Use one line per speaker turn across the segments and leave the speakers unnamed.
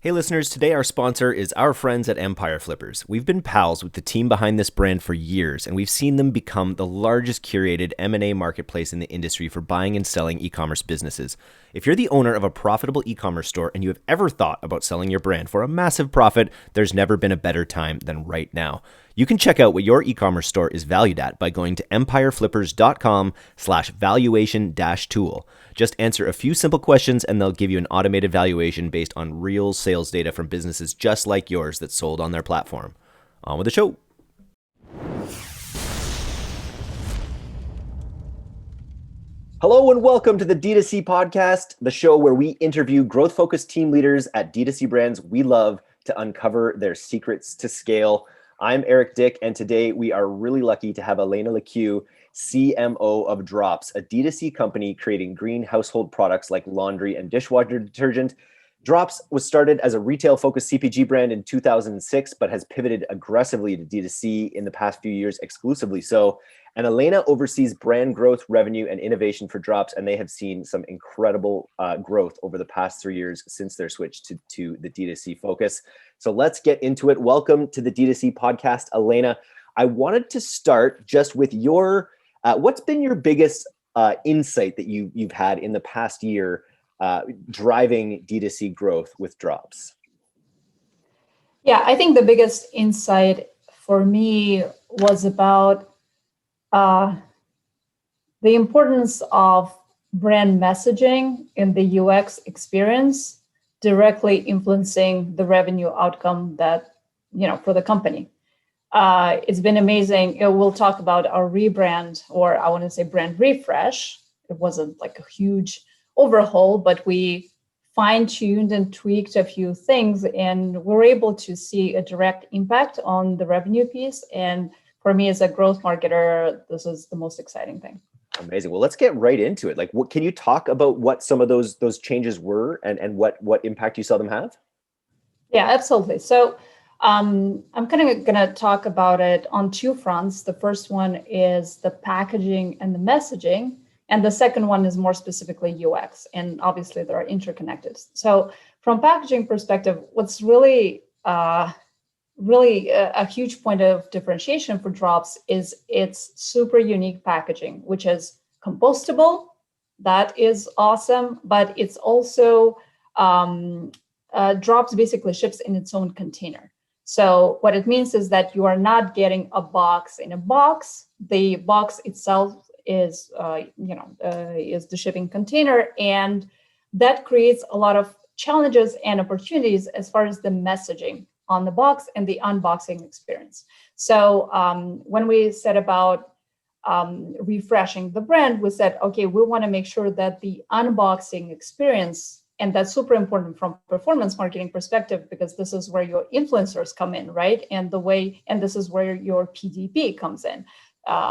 Hey listeners, today our sponsor is our friends at Empire Flippers. We've been pals with the team behind this brand for years, and we've seen them become the largest curated M&A marketplace in the industry for buying and selling e-commerce businesses. If you're the owner of a profitable e-commerce store and you have ever thought about selling your brand for a massive profit, there's never been a better time than right now. You can check out what your e-commerce store is valued at by going to empireflippers.com/valuation-tool. Just answer a few simple questions and they'll give you an automated valuation based on real sales data from businesses just like yours that sold on their platform. On with the show. Hello and welcome to the D2C podcast, the show where we interview growth-focused team leaders at D2C brands we love to uncover their secrets to scale. I'm Eric Dick, and today we are really lucky to have Elena Lécué, CMO of Dropps, a D2C company creating green household products like laundry and dishwasher detergent. Dropps was started as a retail-focused CPG brand in 2006, but has pivoted aggressively to D2C in the past few years exclusively so. And Elena oversees brand growth, revenue, and innovation for Dropps, and they have seen some incredible growth over the past 3 years since their switch to the D2C focus. So let's get into it. Welcome to the D2C podcast, Elena. I wanted to start just with your, what's been your biggest insight that you've had in the past year driving D2C growth with Dropps?
Yeah, I think the biggest insight for me was about the importance of brand messaging in the UX experience directly influencing the revenue outcome that, for the company. It's been amazing. We'll talk about our rebrand, or I want to say brand refresh. It wasn't like a huge overhaul, but we fine-tuned and tweaked a few things, and we're able to see a direct impact on the revenue piece. And for me as a growth marketer, this is the most exciting thing.
Amazing. Well, let's get right into it. Like, what can you talk about what some of those changes were and what impact you saw them have?
Yeah, absolutely. So I'm kind of going to talk about it on two fronts. The first one is the packaging and the messaging, and the second one is more specifically UX. And obviously, they are interconnected. So from packaging perspective, what's really a huge point of differentiation for Dropps is its super unique packaging, which is compostable. That is awesome, but it's also Dropps basically ships in its own container. So what it means is that you are not getting a box in a box. The box itself is the shipping container, and that creates a lot of challenges and opportunities as far as the messaging on the box and the unboxing experience. So when we set about refreshing the brand, we said, okay, we want to make sure that the unboxing experience, and that's super important from performance marketing perspective, because this is where your influencers come in, right? And this is where your PDP comes in.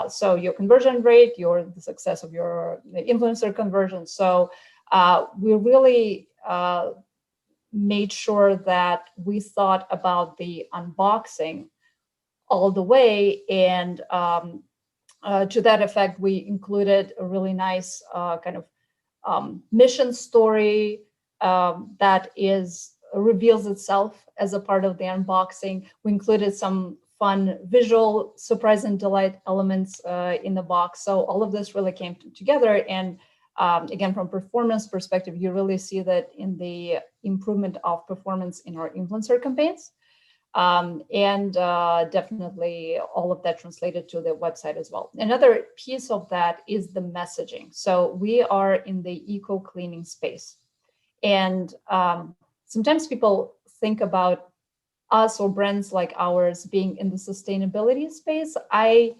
So your conversion rate, the success of your influencer conversion. So we really made sure that we thought about the unboxing all the way. And to that effect, we included a really nice mission story that reveals itself as a part of the unboxing. We included some fun visual surprise and delight elements in the box. So all of this really came together. And again, from performance perspective, you really see that in the improvement of performance in our influencer campaigns. And definitely all of that translated to the website as well. Another piece of that is the messaging. So we are in the eco cleaning space. And sometimes people think about us or brands like ours being in the sustainability space. I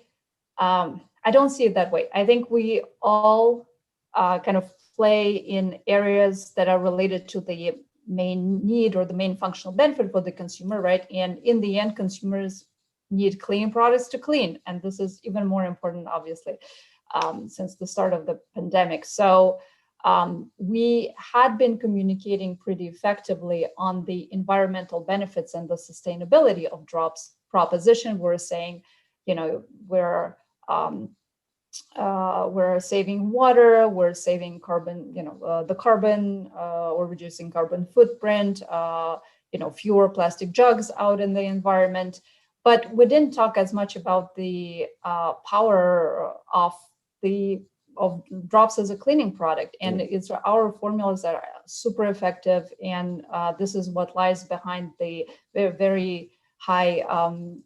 don't see it that way. I think we all kind of play in areas that are related to the main need or the main functional benefit for the consumer, right? And in the end, consumers need clean products to clean. And this is even more important, obviously, since the start of the pandemic. So we had been communicating pretty effectively on the environmental benefits and the sustainability of Dropps proposition. We're saying, we're saving water, we're saving carbon, the carbon, or reducing carbon footprint. fewer plastic jugs out in the environment. But we didn't talk as much about the power of Dropps as a cleaning product. And it's our formulas that are super effective. And this is what lies behind the very, very high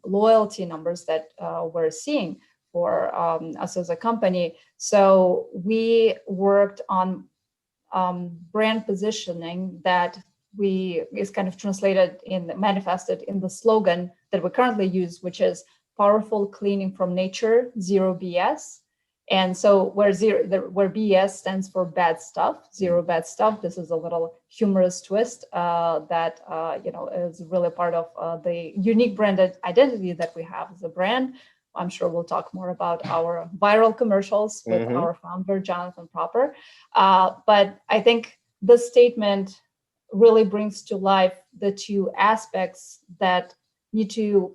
loyalty numbers that we're seeing for us as a company. So we worked on brand positioning that is kind of manifested in the slogan that we currently use, which is powerful cleaning from nature, zero BS. And so where BS stands for bad stuff, zero bad stuff. This is a little humorous twist that is really part of the unique branded identity that we have as a brand. I'm sure we'll talk more about our viral commercials with our founder, Jonathan Proper. But I think this statement really brings to life the two aspects that need to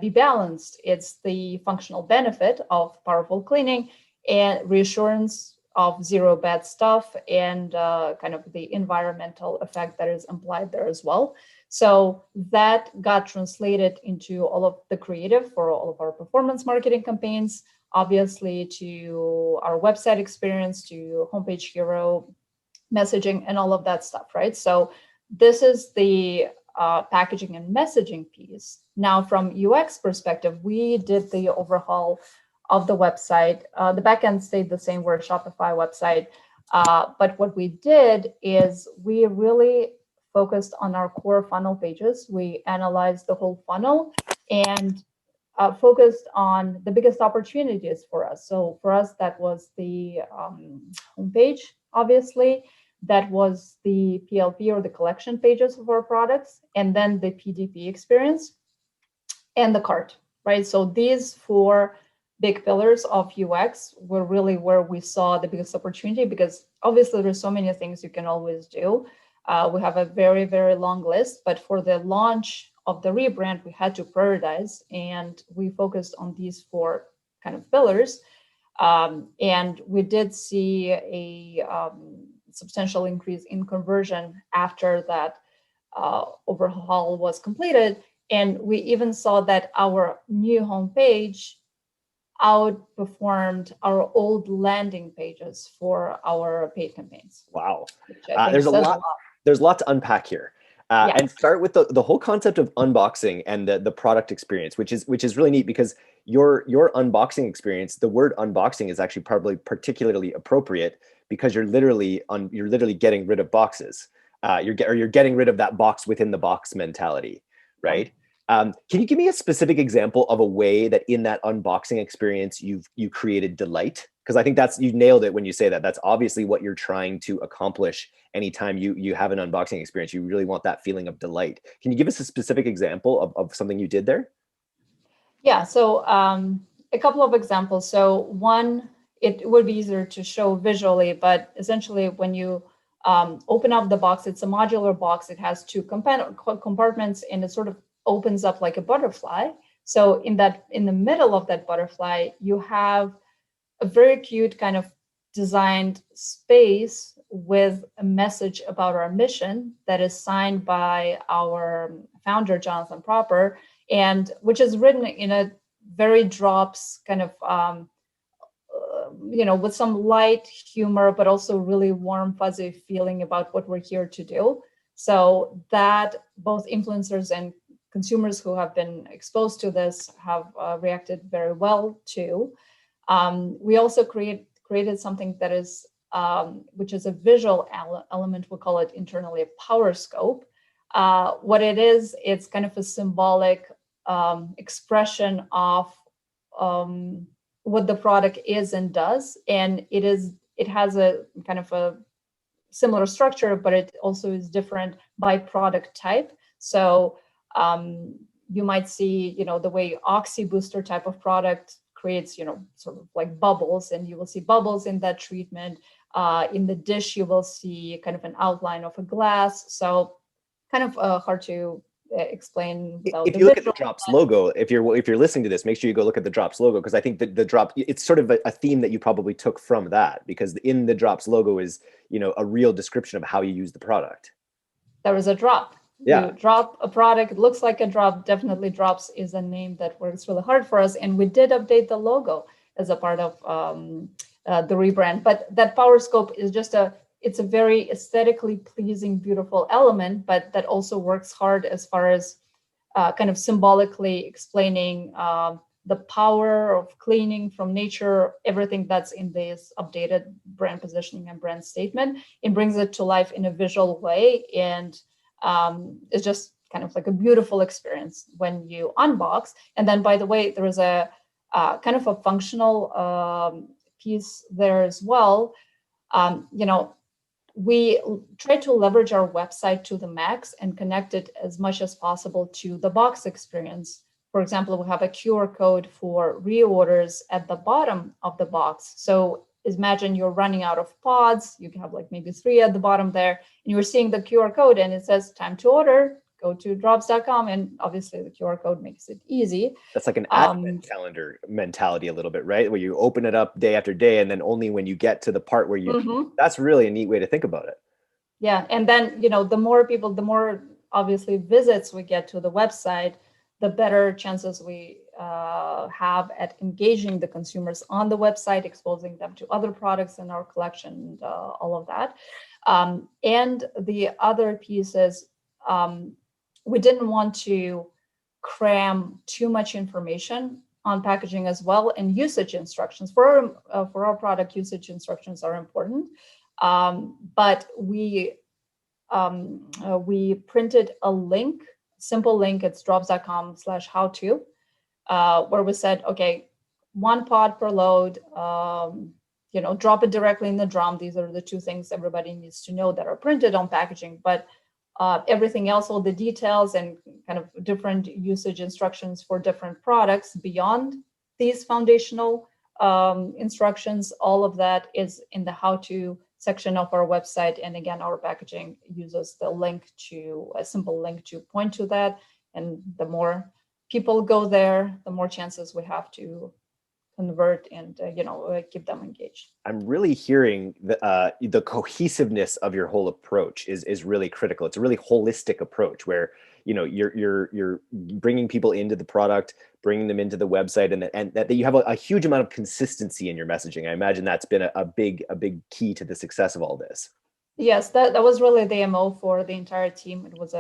be balanced. It's the functional benefit of powerful cleaning and reassurance of zero bad stuff, and kind of the environmental effect that is implied there as well. So that got translated into all of the creative for all of our performance marketing campaigns, obviously to our website experience, to homepage hero messaging, and all of that stuff, right? So this is the packaging and messaging piece. Now, from UX perspective, we did the overhaul of the website. The backend stayed the same. We're a Shopify website. But what we did is we really focused on our core funnel pages. We analyzed the whole funnel and focused on the biggest opportunities for us. So for us, that was the homepage, obviously. That was the PLP, or the collection pages of our products, and then the PDP experience and the cart, right? So these four big pillars of UX were really where we saw the biggest opportunity, because obviously there's so many things you can always do. We have a very, very long list, but for the launch of the rebrand, we had to prioritize, and we focused on these four kind of pillars. And we did see a substantial increase in conversion after that overhaul was completed. And we even saw that our new homepage outperformed our old landing pages for our paid campaigns.
Wow. There's a lot. There's a lot to unpack here. And start with the whole concept of unboxing and the product experience, which is really neat, because your unboxing experience, the word unboxing is actually probably particularly appropriate, because you're literally getting rid of boxes. You're getting rid of that box within the box mentality, right? Can you give me a specific example of a way that in that unboxing experience you created delight? Because I think you nailed it when you say that. That's obviously what you're trying to accomplish anytime you have an unboxing experience. You really want that feeling of delight. Can you give us a specific example of something you did there?
Yeah, so a couple of examples. So one, it would be easier to show visually, but essentially when you open up the box, it's a modular box. It has two compartments, and it sort of opens up like a butterfly. So in the middle of that butterfly, you have a very cute kind of designed space with a message about our mission that is signed by our founder, Jonathan Proper, and which is written in a very Dropps kind of, with some light humor, but also really warm, fuzzy feeling about what we're here to do. So that both influencers and consumers who have been exposed to this have reacted very well to. We also created something that is, which is a visual element. We call it internally a power scope. What it is, it's kind of a symbolic expression of what the product is and does. And it has a kind of a similar structure, but it also is different by product type. So you might see, the way Oxy Booster type of product creates, sort of like bubbles, and you will see bubbles in that treatment. In the dish, you will see kind of an outline of a glass. So kind of hard to explain.
If you look at the Dropps logo, if you're listening to this, make sure you go look at the Dropps logo, because I think that the Dropps, it's sort of a theme that you probably took from that, because in the Dropps logo is, a real description of how you use the product.
There is a drop.
Yeah.
You drop a product, it looks like a drop. Definitely Dropps is a name that works really hard for us. And we did update the logo as a part of the rebrand. But that Power Scope is just it's a very aesthetically pleasing, beautiful element, but that also works hard as far as kind of symbolically explaining the power of cleaning from nature, everything that's in this updated brand positioning and brand statement. It brings it to life in a visual way, and it's just kind of like a beautiful experience when you unbox. And then, by the way, there is a kind of a functional piece there as well. We try to leverage our website to the max and connect it as much as possible to the box experience. For example, we have a QR code for reorders at the bottom of the box. So imagine you're running out of pods. You can have like maybe 3 at the bottom there, and you're seeing the QR code and it says time to order, go to dropps.com. And obviously the QR code makes it easy.
That's like an advent calendar mentality a little bit, right? Where you open it up day after day, and then only when you get to the part where you, that's really a neat way to think about it.
Yeah. And then, the more people, the more obviously visits we get to the website, the better chances we have at engaging the consumers on the website, exposing them to other products in our collection, and all of that. And the other piece is we didn't want to cram too much information on packaging as well, and usage instructions for our product. Usage instructions are important, but we printed a link, simple link. It's dropps.com/how-to, where we said, okay, 1 pod per load. Drop it directly in the drum. These are the 2 things everybody needs to know that are printed on packaging. But everything else, all the details and kind of different usage instructions for different products beyond these foundational instructions, all of that is in the how-to section of our website. And again, our packaging uses a simple link to point to that. And the more people go there, the more chances we have to convert and keep them engaged.
I'm really hearing the cohesiveness of your whole approach is really critical. It's a really holistic approach where you're bringing people into the product, bringing them into the website, and that you have a huge amount of consistency in your messaging. I imagine that's been a big key to the success of all this.
Yes, that was really the MO for the entire team. It was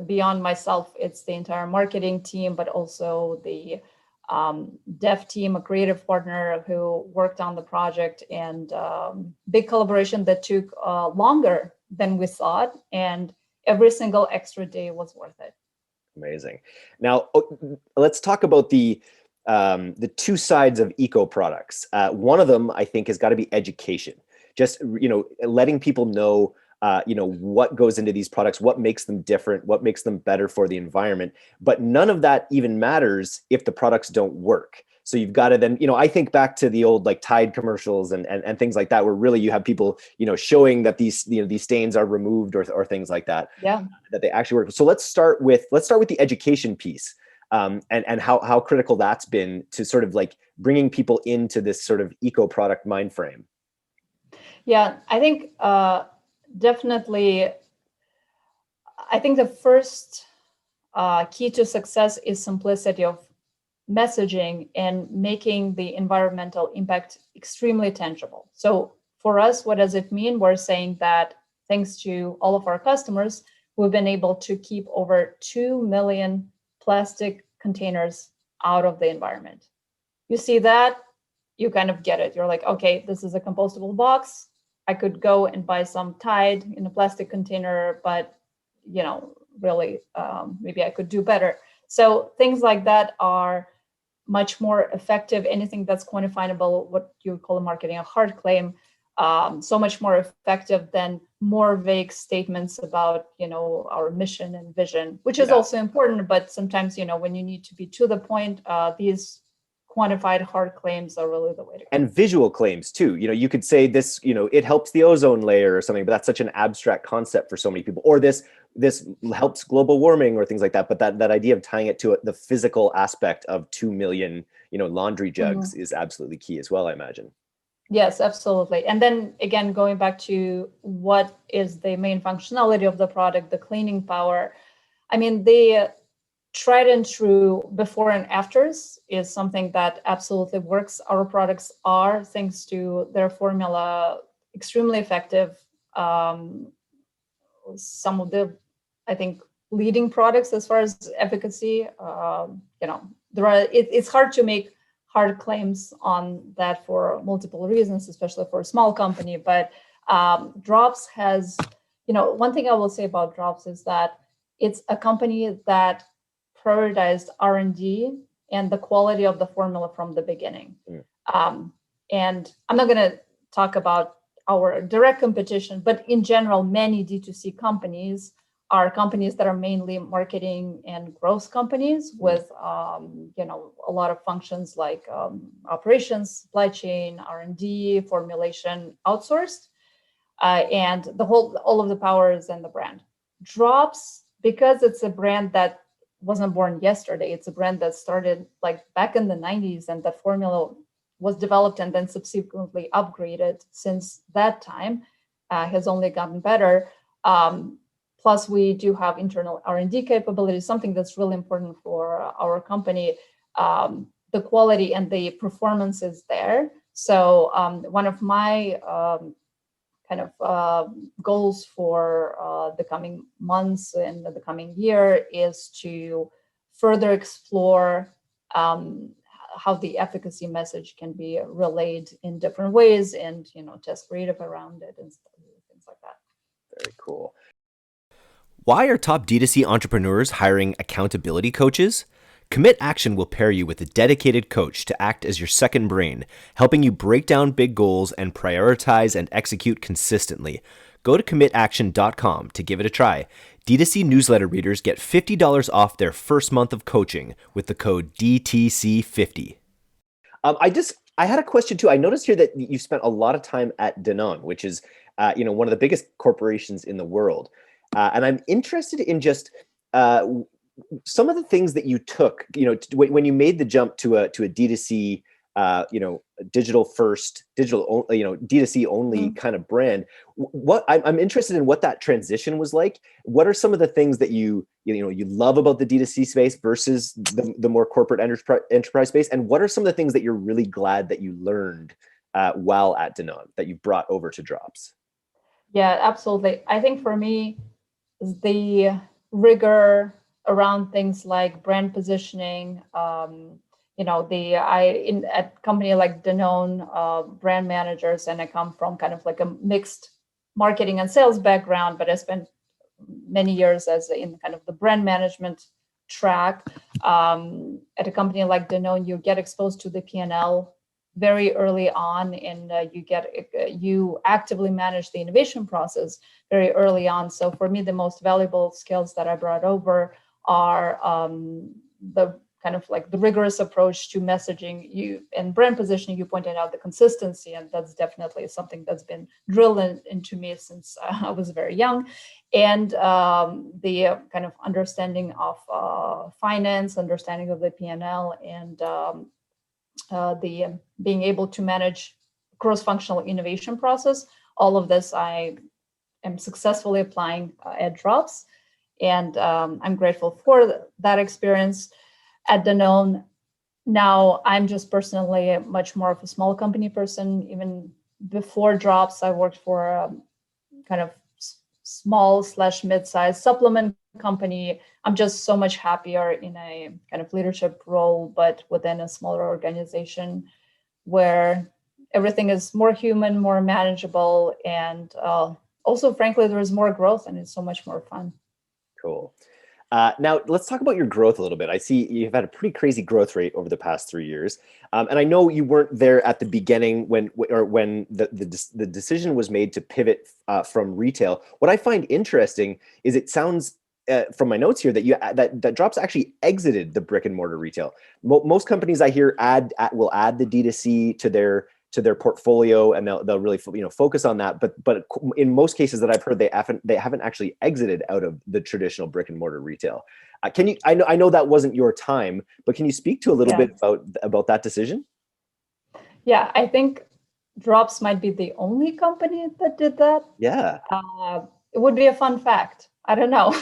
beyond myself, it's the entire marketing team, but also the dev team, a creative partner who worked on the project, and big collaboration that took longer than we thought, and every single extra day was worth it.
Amazing. Now let's talk about the 2 sides of eco products. One of them, I think, has got to be education. Just letting people know what goes into these products, what makes them different, what makes them better for the environment. But none of that even matters if the products don't work. So you've got to then, I think back to the old like Tide commercials and things like that, where really you have people, showing that these stains are removed or things like that.
Yeah.
That they actually work. So let's start with the education piece, and how critical that's been to sort of like bringing people into this sort of eco product mind frame.
Yeah, I think definitely. I think the first key to success is simplicity of messaging and making the environmental impact extremely tangible. So for us, what does it mean? We're saying that thanks to all of our customers, we've been able to keep over 2 million plastic containers out of the environment. You see that, you kind of get it. You're like, okay, this is a compostable box. I could go and buy some Tide in a plastic container, but really, maybe I could do better. So things like that are much more effective. Anything that's quantifiable, what you would call in marketing a hard claim, so much more effective than more vague statements about, our mission and vision, which is also important. But sometimes, when you need to be to the point, these quantified hard claims are really the way to go.
And visual claims too. You could say this, it helps the ozone layer or something, but that's such an abstract concept for so many people. Or this helps global warming or things like that. But that idea of tying it to the physical aspect of 2 million, laundry jugs is absolutely key as well, I imagine.
Yes, absolutely. And then again, going back to what is the main functionality of the product, the cleaning power. I mean, the tried and true before and afters is something that absolutely works. Our products are, thanks to their formula, extremely effective. Some of the, I think, leading products as far as efficacy. There are. It's hard to make hard claims on that for multiple reasons, especially for a small company. But Dropps has, one thing I will say about Dropps is that it's a company that prioritized R&D and the quality of the formula from the beginning. And I'm not going to talk about our direct competition, but in general, many D2C companies are companies that are mainly marketing and growth companies with, a lot of functions like operations, supply chain, R&D, formulation outsourced, and all of the power is in the brand. Dropps, because it's a brand that wasn't born yesterday, it's a brand that started like back in the 90s, and that formula was developed and then subsequently upgraded since that time, has only gotten better. Plus, we do have internal R&D capabilities, something that's really important for our company. The quality and the performance is there. So one of my goals for the coming months and the coming year is to further explore how the efficacy message can be relayed in different ways, and test creative around it and things like that.
Very cool. Why are top D2C entrepreneurs hiring accountability coaches? Commit Action will pair you with a dedicated coach to act as your second brain, helping you break down big goals and prioritize and execute consistently. Go to commitaction.com to give it a try. D2C newsletter readers get $50 off their first month of coaching with the code DTC50. I had a question too. I noticed here that you spent a lot of time at Danone, which is one of the biggest corporations in the world. And I'm interested in just some of the things that you took, when you made the jump to a D2C, digital first, D2C only kind of brand. What I'm interested in what that transition was like. What are some of the things that you love about the D2C space versus the more corporate enterprise space? And what are some of the things that you're really glad that you learned while at Danone that you brought over to Dropps?
Yeah, absolutely. I think for me, the rigor around things like brand positioning, at a company like Danone, brand managers, and I come from kind of like a mixed marketing and sales background, but I spent many years in kind of the brand management track. At a company like Danone, you get exposed to the P&L very early on, and you actively manage the innovation process very early on. So for me, the most valuable skills that I brought over are the kind of like the rigorous approach to messaging and brand positioning. You pointed out the consistency, and that's definitely something that's been drilled into me since I was very young. And the kind of understanding of finance, understanding of the P&L, and the being able to manage cross-functional innovation process. All of this I am successfully applying at Dropps, and I'm grateful for that experience at Danone. Now I'm just personally much more of a small company person. Even before Dropps, I worked for a kind of small/mid-sized supplement company. I'm just so much happier in a kind of leadership role, but within a smaller organization where everything is more human, more manageable, and also, frankly, there is more growth, and it's so much more fun.
Cool. Now let's talk about your growth a little bit. I see you've had a pretty crazy growth rate over the past 3 years, and I know you weren't there at the beginning when the decision was made to pivot from retail. What I find interesting is it sounds from my notes here that Dropps actually exited the brick and mortar retail. Most companies I hear will add the D2C to their portfolio, and they'll really focus on that. But in most cases that I've heard, they haven't actually exited out of the traditional brick and mortar retail. I know that wasn't your time, but can you speak to a little bit about that decision?
Yeah, I think Dropps might be the only company that did that.
Yeah.
It would be a fun fact. I don't know,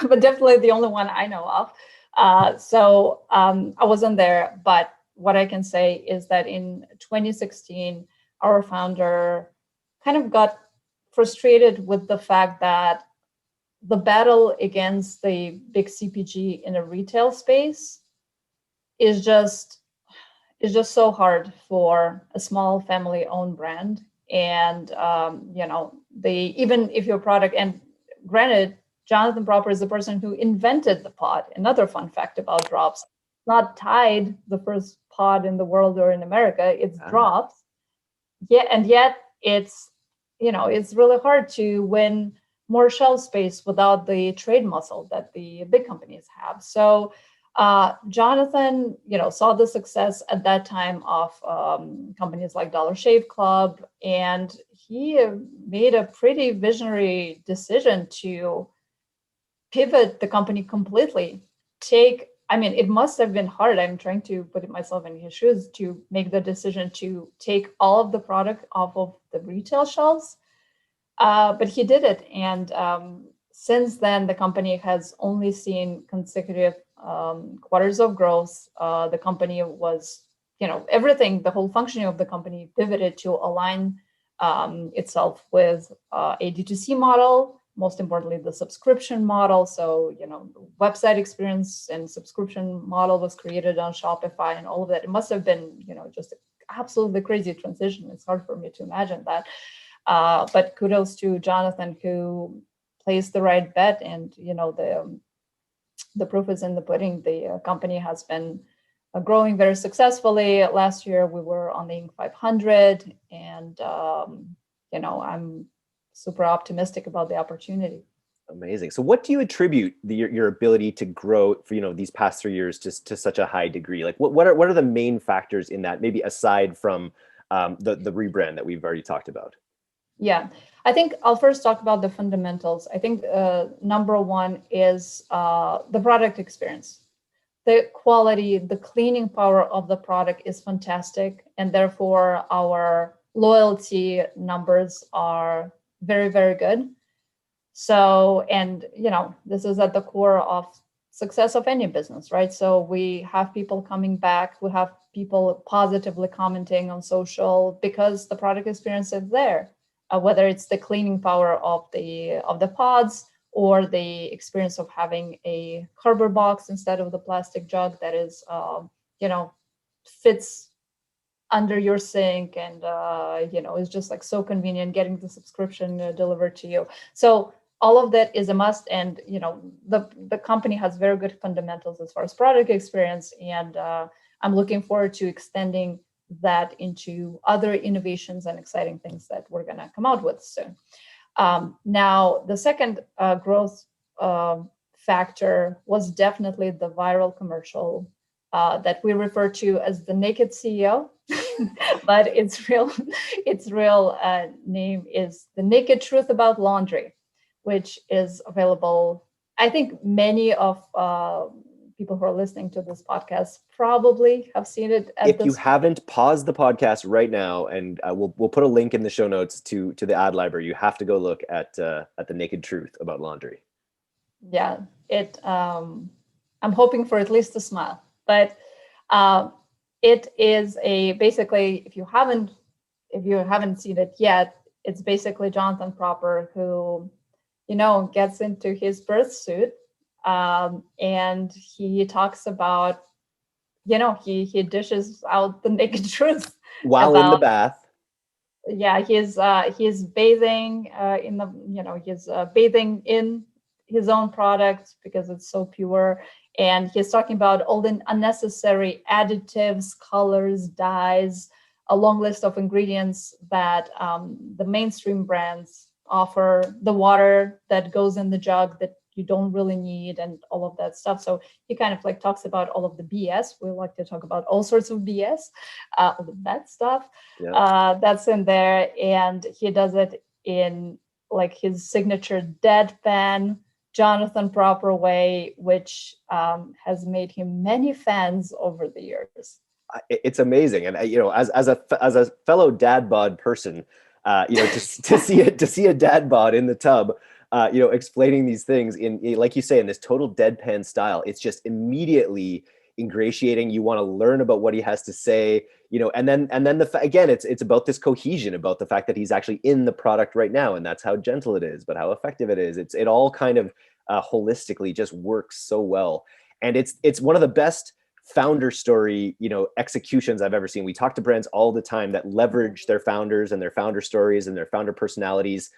but definitely the only one I know of. I wasn't there, but what I can say is that in 2016, our founder kind of got frustrated with the fact that the battle against the big CPG in a retail space is just so hard for a small family-owned brand. And even if your product, and granted, Jonathan Proper is the person who invented the pod. Another fun fact about Dropps: not Tide, the first pod in the world or in America, it's Dropps. Yeah, and yet it's really hard to win more shelf space without the trade muscle that the big companies have. So Jonathan, saw the success at that time of companies like Dollar Shave Club, and he made a pretty visionary decision to pivot the company completely. It must have been hard. I'm trying to put myself in his shoes to make the decision to take all of the product off of the retail shelves. But he did it. And since then, the company has only seen consecutive quarters of growth. The company was, everything, the whole functioning of the company pivoted to align itself with a D2C model, most importantly, the subscription model. So, website experience and subscription model was created on Shopify and all of that. It must have been, just absolutely crazy transition. It's hard for me to imagine that. But kudos to Jonathan, who placed the right bet, and the proof is in the pudding. The company has been growing very successfully. Last year we were on the Inc. 500, and I'm super optimistic about the opportunity.
Amazing. So what do you attribute your ability to grow for these past 3 years to such a high degree? Like what are the main factors in that, maybe aside from the rebrand that we've already talked about?
Yeah, I think I'll first talk about the fundamentals. I think number one is the product experience. The quality, the cleaning power of the product is fantastic, and therefore our loyalty numbers are very, very good. So, and this is at the core of success of any business, right? So we have people coming back, we have people positively commenting on social because the product experience is there. Whether it's the cleaning power of the pods, or the experience of having a cardboard box instead of the plastic jug that is, fits under your sink, and is just like so convenient, getting the subscription delivered to you. So all of that is a must, and the company has very good fundamentals as far as product experience, and I'm looking forward to extending that into other innovations and exciting things that we're going to come out with soon. Now, the second growth factor was definitely the viral commercial that we refer to as the Naked CEO, but its real name is The Naked Truth About Laundry, which is available. I think many of people who are listening to this podcast probably have seen it.
If you haven't, pause the podcast right now, and we'll put a link in the show notes to the ad library. You have to go look at the Naked Truth About Laundry.
Yeah, I'm hoping for at least a smile, but it is basically, if you haven't seen it yet, it's basically Jonathan Proper who gets into his birth suit, and he talks about, he dishes out the naked truth
while in the bath.
Yeah, he's bathing he's bathing in his own product because it's so pure, and he's talking about all the unnecessary additives, colors, dyes, a long list of ingredients that the mainstream brands offer, the water that goes in the jug that you don't really need, and all of that stuff. So he kind of like talks about all of the BS. We like to talk about all sorts of BS, that stuff. Yeah. That's in there, and he does it in like his signature deadpan Jonathan Proper way, which has made him many fans over the years.
It's amazing. And as a fellow dad bod person, to see a dad bod in the tub, explaining these things like you say, in this total deadpan style, it's just immediately ingratiating. You want to learn about what he has to say, and then again, it's about this cohesion, about the fact that he's actually in the product right now, and that's how gentle it is, but how effective it is. It all kind of holistically just works so well, and it's one of the best founder story executions I've ever seen. We talk to brands all the time that leverage their founders and their founder stories and their founder personalities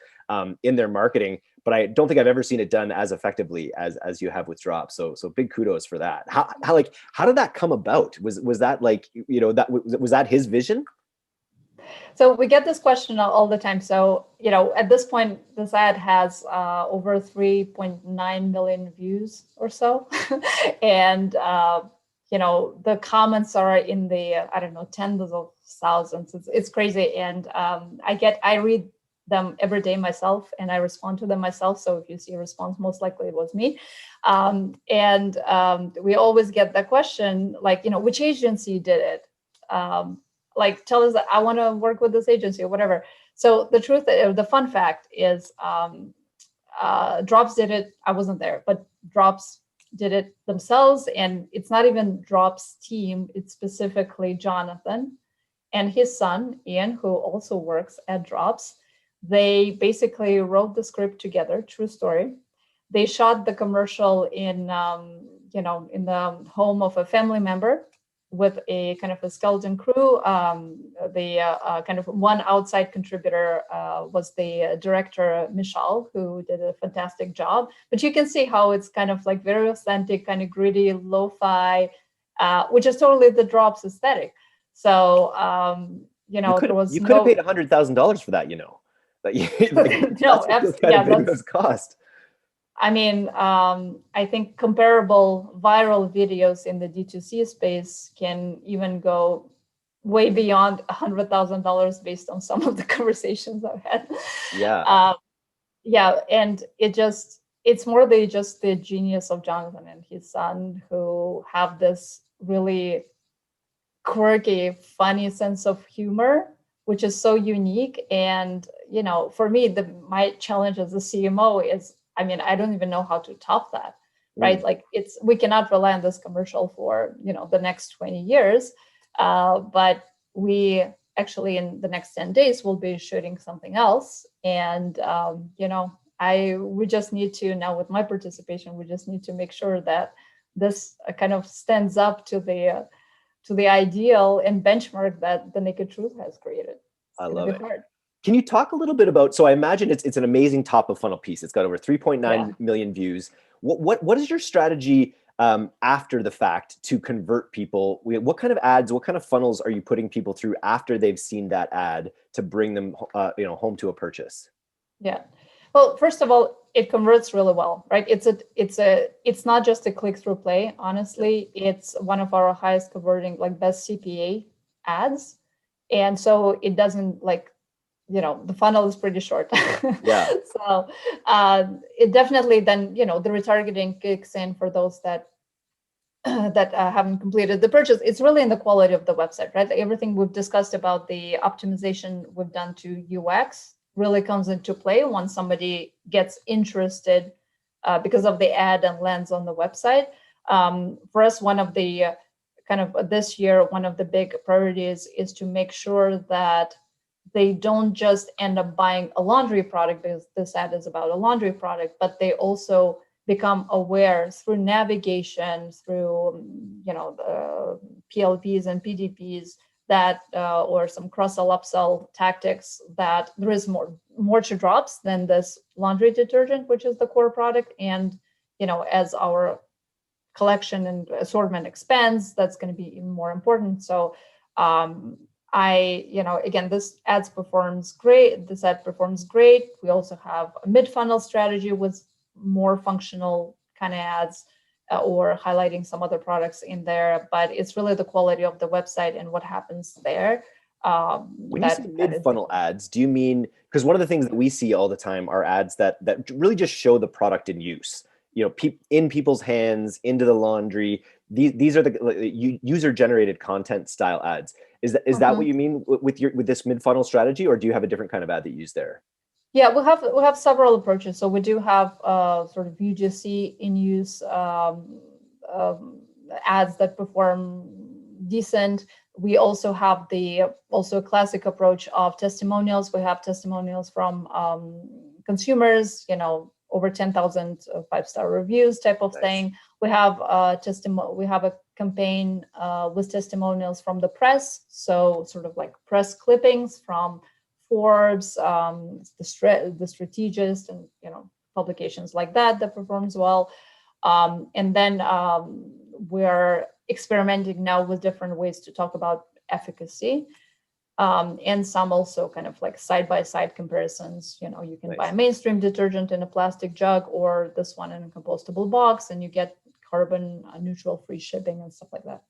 in their marketing, but I don't think I've ever seen it done as effectively as you have with Dropps. So big kudos for that. How did that come about? Was that was that his vision?
So we get this question all the time. So, at this point, this ad has over 3.9 million views or so. And, the comments are in the, I don't know, tens of thousands. It's crazy. And I read them every day myself, and I respond to them myself. So if you see a response, most likely it was me. We always get the question, like, which agency did it? Like, tell us that I want to work with this agency or whatever. So the fun fact is Dropps did it. I wasn't there, but Dropps did it themselves. And it's not even Dropps team. It's specifically Jonathan and his son, Ian, who also works at Dropps. They basically wrote the script together, true story. They shot the commercial in the home of a family member with a kind of a skeleton crew. The kind of one outside contributor was the director, Michelle, who did a fantastic job. But you can see how it's kind of like very authentic, kind of gritty, lo-fi, which is totally the Dropps aesthetic. So,
you could have paid $100,000 for that, That's cost.
I mean, I think comparable viral videos in the D2C space can even go way beyond $100,000 based on some of the conversations I've had.
Yeah.
And it's more just the genius of Jonathan and his son, who have this really quirky, funny sense of humor, which is so unique. And, for me, my challenge as a CMO is, I don't even know how to top that, right? Like we cannot rely on this commercial for, the next 20 years. But we actually, in the next 10 days, will be shooting something else. And, we just need to, now with my participation, we just need to make sure that this kind of stands up to the ideal and benchmark that the Naked Truth has created.
I love it. Hard. Can you talk a little bit about, so I imagine it's an amazing top of funnel piece. It's got over 3.9 million views. What is your strategy after the fact to convert people? What kind of ads, what kind of funnels are you putting people through after they've seen that ad to bring them home to a purchase?
Yeah. Well, first of all, it converts really well, right? It's not just a click-through play. Honestly, it's one of our highest converting, like best CPA ads. And so it doesn't the funnel is pretty short.
Yeah.
So it definitely then, the retargeting kicks in for those that haven't completed the purchase. It's really in the quality of the website, right? Everything we've discussed about the optimization we've done to UX really comes into play once somebody gets interested because of the ad and lands on the website. For us, one of the this year, one of the big priorities is to make sure that they don't just end up buying a laundry product, because this ad is about a laundry product, but they also become aware through navigation, through the PLPs and PDPs that or some cross-sell upsell tactics, that there is more to Dropps than this laundry detergent, which is the core product. And as our collection and assortment expands, that's going to be even more important. So again, this ad performs great. We also have a mid-funnel strategy with more functional kind of ads or highlighting some other products in there. But it's really the quality of the website and what happens there.
When you say mid-funnel ads, do you mean, because one of the things that we see all the time are ads that really just show the product in use. in people's hands, into the laundry. These are the user generated content style ads. Is that what you mean with this mid funnel strategy, or do you have a different kind of ad that you use there?
Yeah, we have several approaches. So we do have sort of UGC in use ads that perform decent. We also have a classic approach of testimonials. We have testimonials from consumers, over 10,000 5-star reviews type of thing. We have we have a campaign with testimonials from the press, so sort of like press clippings from Forbes, the Strategist, and publications like that performs well. And then we're experimenting now with different ways to talk about efficacy. And some also kind of like side-by-side comparisons. You can buy a mainstream detergent in a plastic jug or this one in a compostable box, and you get carbon neutral free shipping and stuff like that.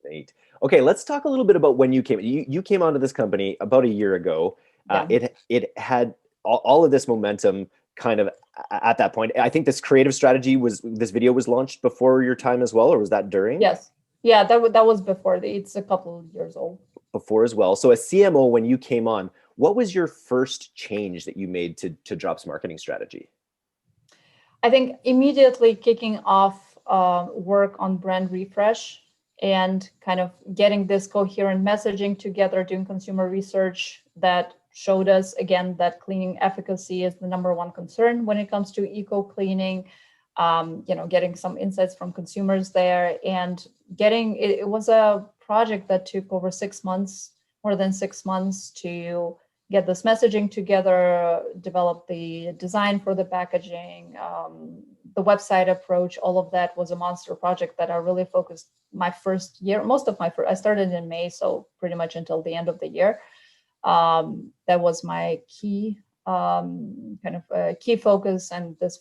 Great. Okay, let's talk a little bit about when you came. You came onto this company about a year ago. It had all of this momentum kind of at that point. I think this creative strategy this video was launched before your time as well, or was that during?
Yes. Yeah, that was before. It's a couple of years old.
Before as well. So as CMO, when you came on, what was your first change that you made to Dropps marketing strategy?
I think immediately kicking off work on brand refresh and kind of getting this coherent messaging together, doing consumer research that showed us again that cleaning efficacy is the #1 concern when it comes to eco cleaning. Getting some insights from consumers there, and it was a project that took over 6 months, more than 6 months, to get this messaging together, develop the design for the packaging, the website approach. All of that was a monster project that I really focused my first year. I started in May, so pretty much until the end of the year. That was my key key focus, and this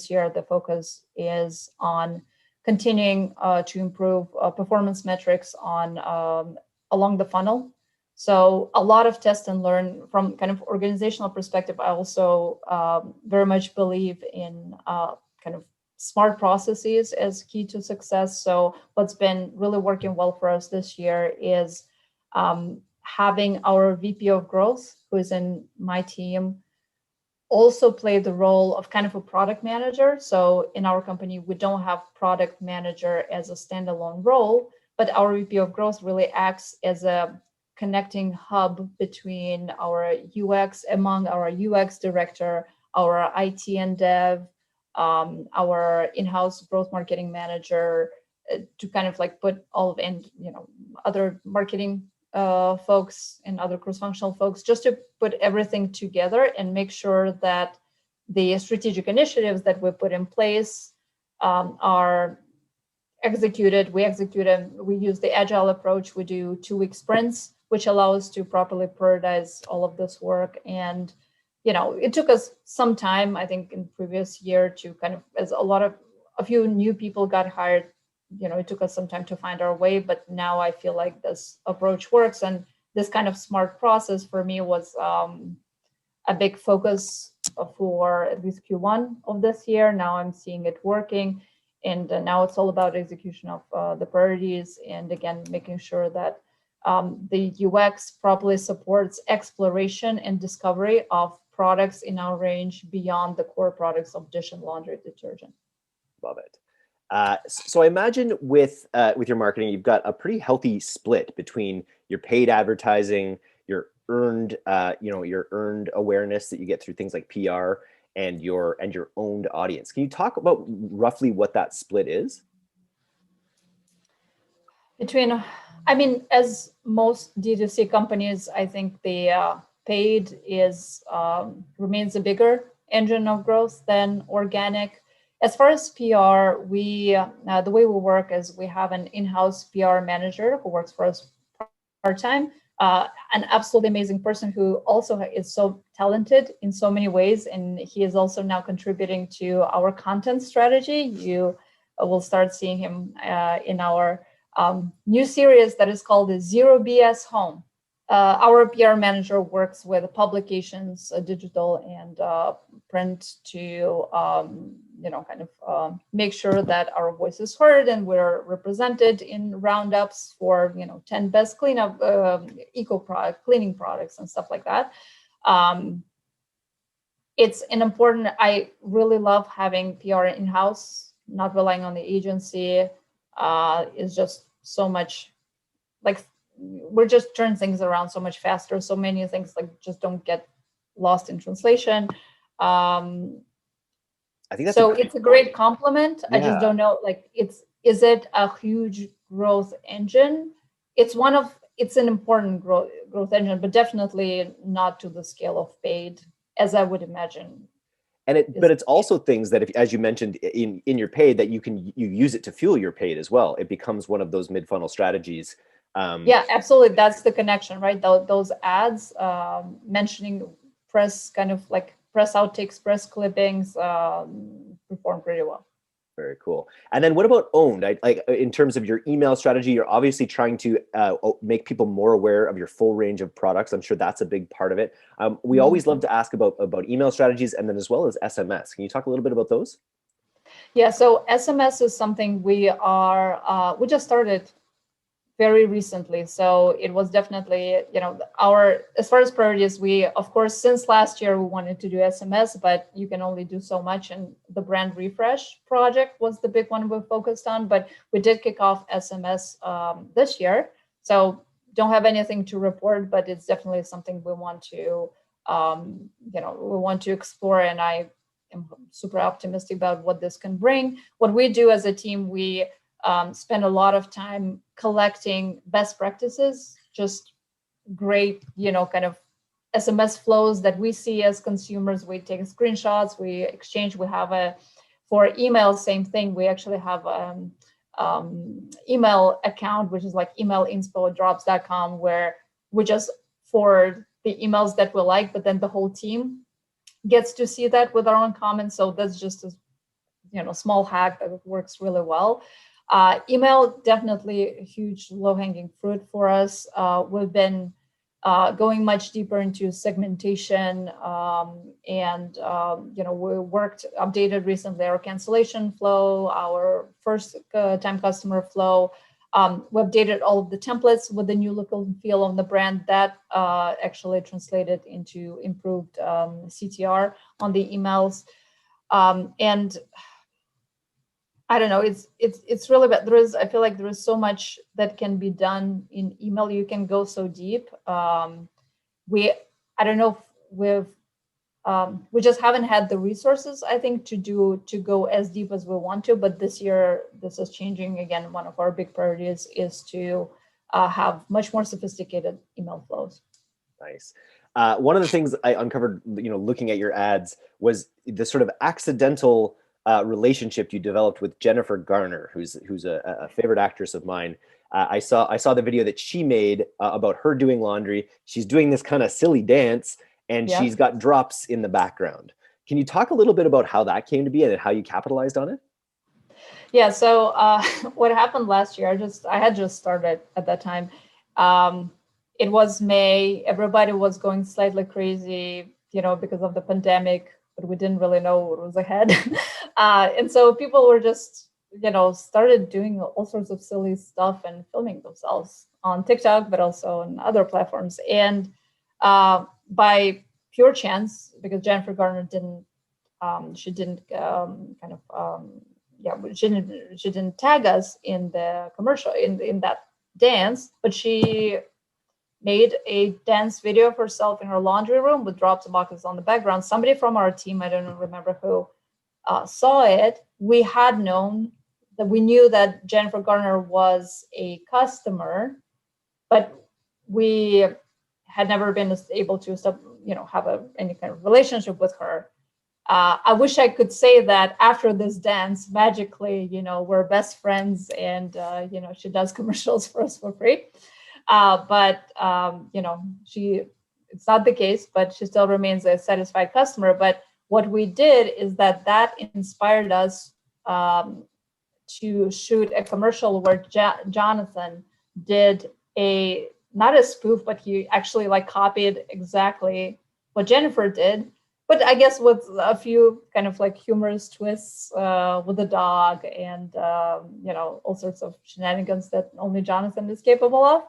year the focus is on continuing to improve performance metrics on along the funnel. So a lot of test and learn from kind of organizational perspective. I also very much believe in kind of smart processes as key to success. So what's been really working well for us this year is having our VP of growth, who is in my team, also play the role of kind of a product manager. So in our company, we don't have product manager as a standalone role, but our VP of growth really acts as a connecting hub between our UX director, our IT and dev, our in-house growth marketing manager, to kind of like put all of other marketing folks and other cross-functional folks, just to put everything together and make sure that the strategic initiatives that we put in place are executed. We execute them. We use the agile approach. We do 2-week sprints, which allows us to properly prioritize all of this work. And it took us some time, I think, in previous year to kind of, as a few new people got hired, it took us some time to find our way, but now I feel like this approach works. And this kind of smart process for me was a big focus for at least Q1 of this year. Now I'm seeing it working. And now it's all about execution of the priorities. And again, making sure that the UX properly supports exploration and discovery of products in our range beyond the core products of dish and laundry detergent.
Love it. So I imagine with your marketing, you've got a pretty healthy split between your paid advertising, your earned awareness that you get through things like PR, and your owned audience. Can you talk about roughly what that split is?
As most D2C companies, I think the paid remains a bigger engine of growth than organic. As far as PR, the way we work is we have an in-house PR manager who works for us part-time, an absolutely amazing person who also is so talented in so many ways, and he is also now contributing to our content strategy. You will start seeing him in our new series that is called the Zero BS Home. Our PR manager works with publications, digital and print, to make sure that our voice is heard and we're represented in roundups for 10 best cleanup eco product cleaning products and stuff like that. It's an important. I really love having PR in-house, not relying on the agency. Is just so much we're just turning things around so much faster. So many things just don't get lost in translation.
I think that's
it's a great compliment.
Yeah.
I just don't know, is it a huge growth engine? It's an important growth engine, but definitely not to the scale of paid, as I would imagine.
But it's also things that, as you mentioned in your paid, that you use it to fuel your paid as well. It becomes one of those mid-funnel strategies.
Yeah, absolutely. That's the connection, right? Those ads mentioning press outtakes, press clippings perform pretty well.
Very cool. And then what about owned? Like in terms of your email strategy, you're obviously trying to make people more aware of your full range of products. I'm sure that's a big part of it. We always love to ask about email strategies, and then as well as SMS. Can you talk a little bit about those?
Yeah, so SMS is something we just started very recently. So it was definitely, as far as priorities, we, of course, since last year, we wanted to do SMS, but you can only do so much. And the brand refresh project was the big one we focused on, but we did kick off SMS this year. So don't have anything to report, but it's definitely something we want to, explore. And I am super optimistic about what this can bring. What we do as a team, we spend a lot of time collecting best practices, just great, SMS flows that we see as consumers. We take screenshots, we exchange. We have for email, same thing. We actually have email account, which is like email inspo at dropps.com, where we just forward the emails that we like, but then the whole team gets to see that with our own comments. So that's just a small hack that works really well. Email, definitely a huge low-hanging fruit for us. We've been going much deeper into segmentation, and we updated recently our cancellation flow, our first time customer flow. We updated all of the templates with the new look and feel on the brand. That actually translated into improved CTR on the emails, and I don't know. It's really bad. I feel like there is so much that can be done in email. You can go so deep. I don't know if we just haven't had the resources, I think, to go as deep as we want to. But this year, this is changing again. One of our big priorities is to have much more sophisticated email flows.
Nice. One of the things I uncovered, looking at your ads, was the sort of accidental relationship you developed with Jennifer Garner, who's a favorite actress of mine. I saw the video that she made about her doing laundry. She's doing this kind of silly dance, and she's got drops in the background. Can you talk a little bit about how that came to be and how you capitalized on it?
Yeah. So what happened last year? I had just started at that time. It was May. Everybody was going slightly crazy, because of the pandemic, but we didn't really know what was ahead. And so people were just, started doing all sorts of silly stuff and filming themselves on TikTok, but also on other platforms. And by pure chance, because Jennifer Garner she didn't tag us in the commercial, in that dance, but she made a dance video of herself in her laundry room with drops and boxes on the background. Somebody from our team, I don't remember who, saw it. We had known that we knew that Jennifer Garner was a customer, but we had never been able to have any kind of relationship with her. I wish I could say that after this dance, magically, we're best friends, and she does commercials for us for free. But it's not the case, but she still remains a satisfied customer. But what we did is that inspired us to shoot a commercial where Jonathan did not a spoof, but he actually copied exactly what Jennifer did. but I guess with a few kind of like humorous twists with the dog and all sorts of shenanigans that only Jonathan is capable of.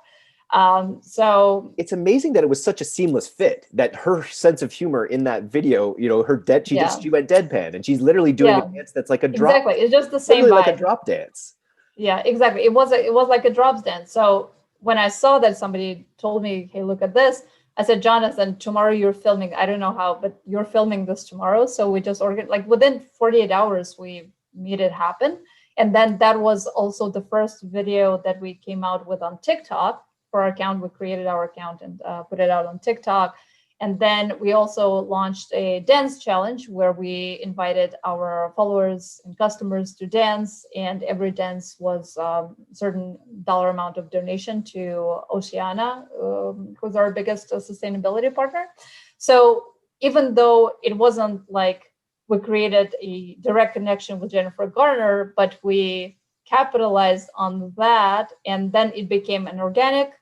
So
it's amazing that it was such a seamless fit, that her sense of humor in that video, she went deadpan, and she's literally doing a dance that's like a drop.
Exactly. It's just the same
literally
vibe.
like a drop dance.
Yeah, exactly. It was like a drops dance. So when I saw that, somebody told me, "Hey, look at this." I said, "Jonathan, tomorrow you're filming. I don't know how, but you're filming this tomorrow." So we just organized, like within 48 hours, we made it happen. And then that was also the first video that we came out with on TikTok for our account. We created our account and put it out on TikTok. And then we also launched a dance challenge where we invited our followers and customers to dance, and every dance was a certain dollar amount of donation to Oceana, who's our biggest sustainability partner. So even though it wasn't like we created a direct connection with Jennifer Garner, but we capitalized on that, and then it became an organic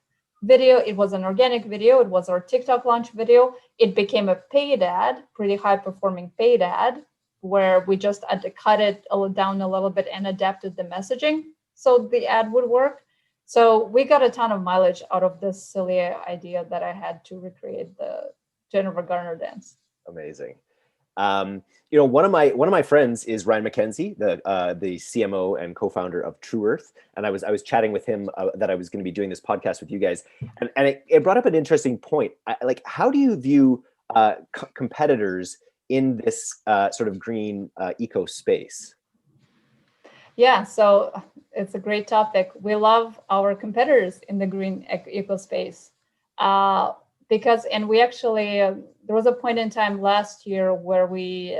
video. It was an organic video. It was our TikTok launch video. It became a paid ad, pretty high performing paid ad, where we just had to cut it down a little bit and adapted the messaging so the ad would work. So we got a ton of mileage out of this silly idea that I had to recreate the Jennifer Garner dance.
Amazing. One of my friends is Ryan McKenzie, the CMO and co-founder of True Earth, and I was chatting with him that I was going to be doing this podcast with you guys, and it brought up an interesting point. How do you view competitors in this sort of green eco space?
Yeah, so it's a great topic. We love our competitors in the green eco space. Because, and we actually, there was a point in time last year where we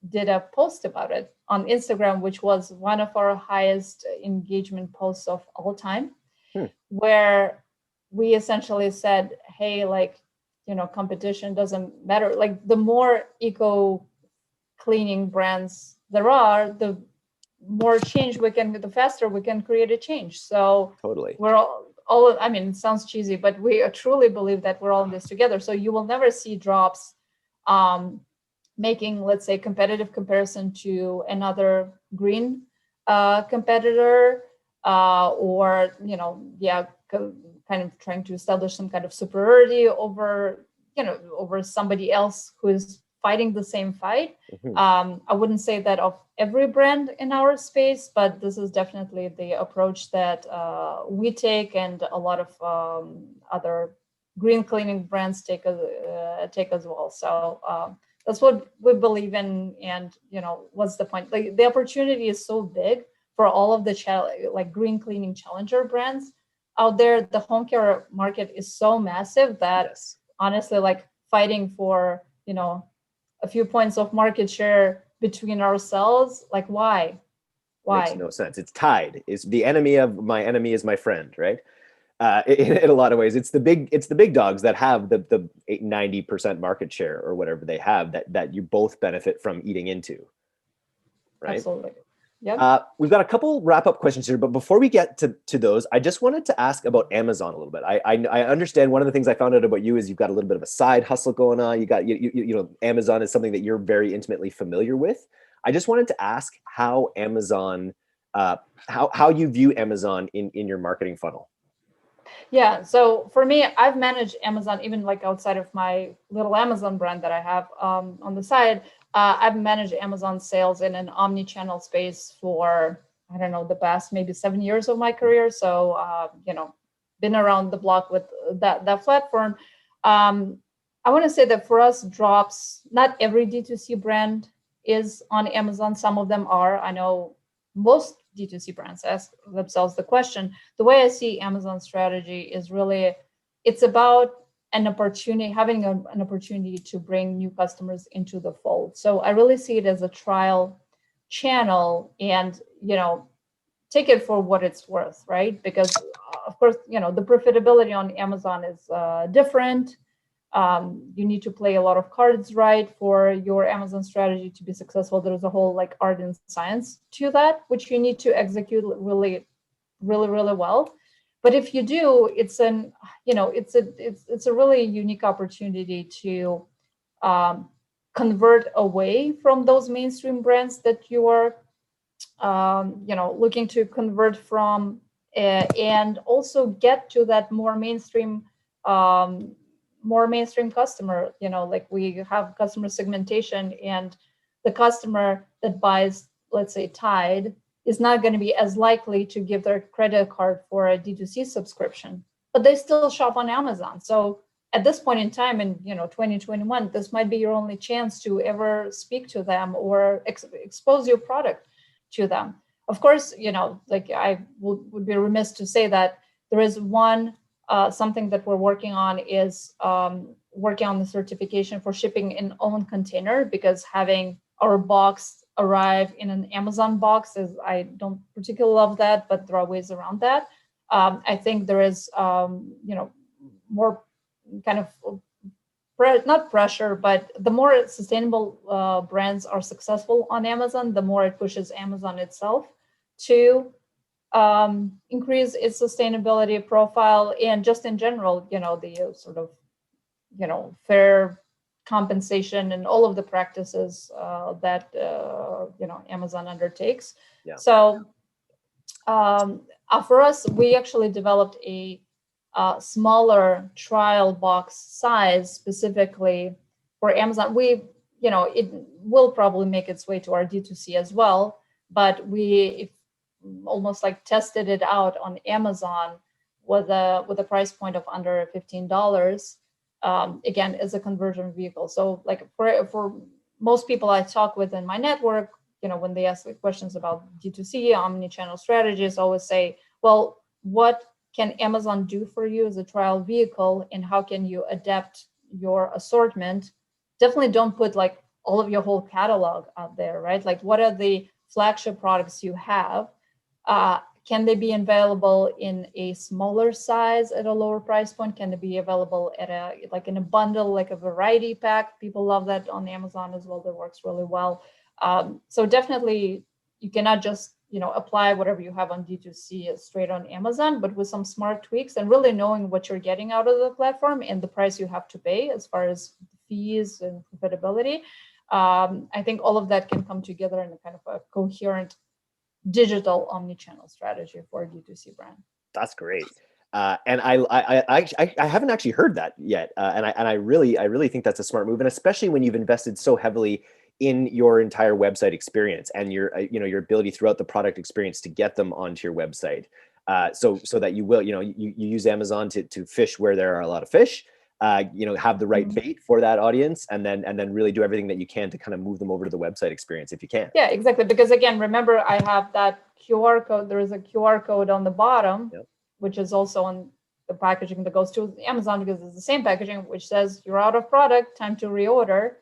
did a post about it on Instagram, which was one of our highest engagement posts of all time, where we essentially said, hey, competition doesn't matter. Like the more eco cleaning brands there are, the more change the faster we can create a change. So
totally,
we're all, I mean, it sounds cheesy, but we truly believe that we're all in this together. So you will never see Dropps making, let's say, competitive comparison to another green competitor, or kind of trying to establish some kind of superiority over somebody else who is fighting the same fight. I wouldn't say that of every brand in our space, but this is definitely the approach that we take, and a lot of other green cleaning brands take as well. So that's what we believe in, and what's the point? Like the opportunity is so big for all of the green cleaning challenger brands out there. The home care market is so massive that honestly, like fighting for a few points of market share between ourselves, like why
makes no sense. It's tied. It's the enemy of my enemy is my friend, right? In a lot of ways, it's the big dogs that have the 90% market share or whatever they have that you both benefit from eating into, right?
Absolutely. Yeah.
We've got a couple wrap-up questions here, but before we get to those, I just wanted to ask about Amazon a little bit. I understand one of the things I found out about you is you've got a little bit of a side hustle going on. You got Amazon is something that you're very intimately familiar with. I just wanted to ask how Amazon, how you view Amazon in your marketing funnel.
Yeah. So for me, I've managed Amazon, even like outside of my little Amazon brand that I have on the side. I've managed Amazon sales in an omni-channel space for, I don't know, the past maybe 7 years of my career. So, been around the block with that platform. I want to say that for us, Dropps, not every D2C brand is on Amazon. Some of them are. I know most D2C brands ask themselves the question. The way I see Amazon strategy is really, it's about an opportunity, having an opportunity to bring new customers into the fold. So I really see it as a trial channel, and take it for what it's worth, right? Because of course, the profitability on Amazon is different. You need to play a lot of cards right for your Amazon strategy to be successful. There's a whole art and science to that, which you need to execute really, really, really well. But if you do, it's a really unique opportunity to convert away from those mainstream brands that you are looking to convert from, and also get to that more mainstream customer. Like we have customer segmentation, and the customer that buys, let's say, Tide, is not going to be as likely to give their credit card for a D2C subscription, but they still shop on Amazon. So at this point in time in 2021, this might be your only chance to ever speak to them or expose your product to them. Of course, like I would be remiss to say that there is something that we're working on is working on the certification for shipping in own container, because having our box arrive in an Amazon box I don't particularly love that, but there are ways around that. I think there is, more kind of not pressure, but the more sustainable brands are successful on Amazon, the more it pushes Amazon itself to increase its sustainability profile, and just in general, the sort of, fair compensation and all of the practices that Amazon undertakes.
Yeah.
So for us, we actually developed a smaller trial box size specifically for Amazon. It will probably make its way to our D2C as well, but we almost like tested it out on Amazon with a price point of under $15. Again, as a conversion vehicle. So like for most people I talk with in my network, when they ask questions about D2C, omni-channel strategies, I always say, well, what can Amazon do for you as a trial vehicle, and how can you adapt your assortment? Definitely don't put like all of your whole catalog out there, right? Like, what are the flagship products you have? Can they be available in a smaller size at a lower price point? Can they be available in a bundle, like a variety pack? People love that on Amazon as well. That works really well. So definitely you cannot just, apply whatever you have on D2C straight on Amazon, but with some smart tweaks and really knowing what you're getting out of the platform and the price you have to pay as far as fees and profitability. I think all of that can come together in a kind of a coherent digital omni-channel strategy for a D2C brand.
That's great. And I haven't actually heard that yet. And I really think that's a smart move. And especially when you've invested so heavily in your entire website experience and your ability throughout the product experience to get them onto your website. So that you will, you use Amazon to fish where there are a lot of fish, have the right bait for that audience, and then really do everything that you can to kind of move them over to the website experience if you can.
Yeah, exactly. Because again, remember, I have that QR code. There is a QR code on the bottom, yep, which is also on the packaging that goes to Amazon, because it's the same packaging, which says you're out of product, time to reorder.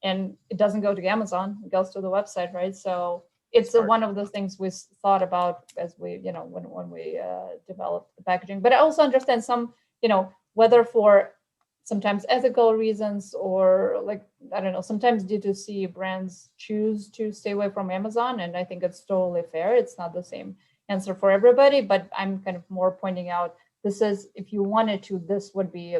And it doesn't go to Amazon, it goes to the website, right? So it's one of the things we thought about as we, when we developed the packaging. But I also understand some, whether for sometimes ethical reasons or like, I don't know, sometimes D2C brands choose to stay away from Amazon. And I think it's totally fair. It's not the same answer for everybody, but I'm kind of more pointing out, this is, if you wanted to, this would be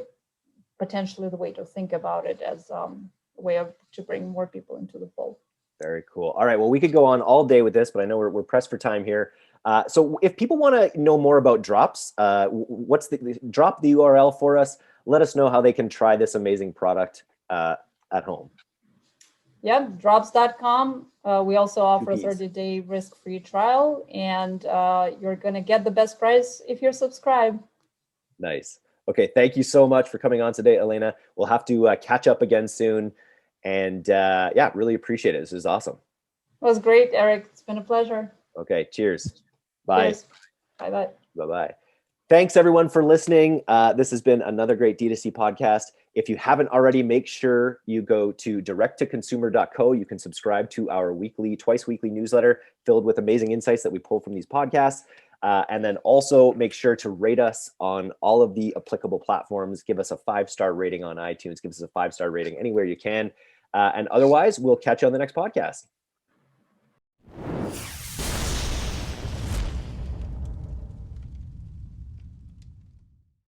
potentially the way to think about it as a way to bring more people into the fold.
Very cool. All right. Well, we could go on all day with this, but I know we're pressed for time here. So if people want to know more about Dropps, drop the URL for us. Let us know how they can try this amazing product at home.
Yeah, Dropps.com. We also offer a 30-day risk-free trial, and you're going to get the best price if you're subscribed.
Nice. Okay. Thank you so much for coming on today, Elena. We'll have to catch up again soon. And yeah, really appreciate it. This is awesome.
It was great, Eric. It's been a pleasure.
Okay. Cheers. Bye.
Cheers. Bye-bye.
Bye-bye. Thanks everyone for listening. This has been another great D2C podcast. If you haven't already, make sure you go to directtoconsumer.co. You can subscribe to our twice weekly newsletter filled with amazing insights that we pull from these podcasts. And then also make sure to rate us on all of the applicable platforms. Give us a 5-star rating on iTunes. Give us a 5-star rating anywhere you can. And otherwise, we'll catch you on the next podcast.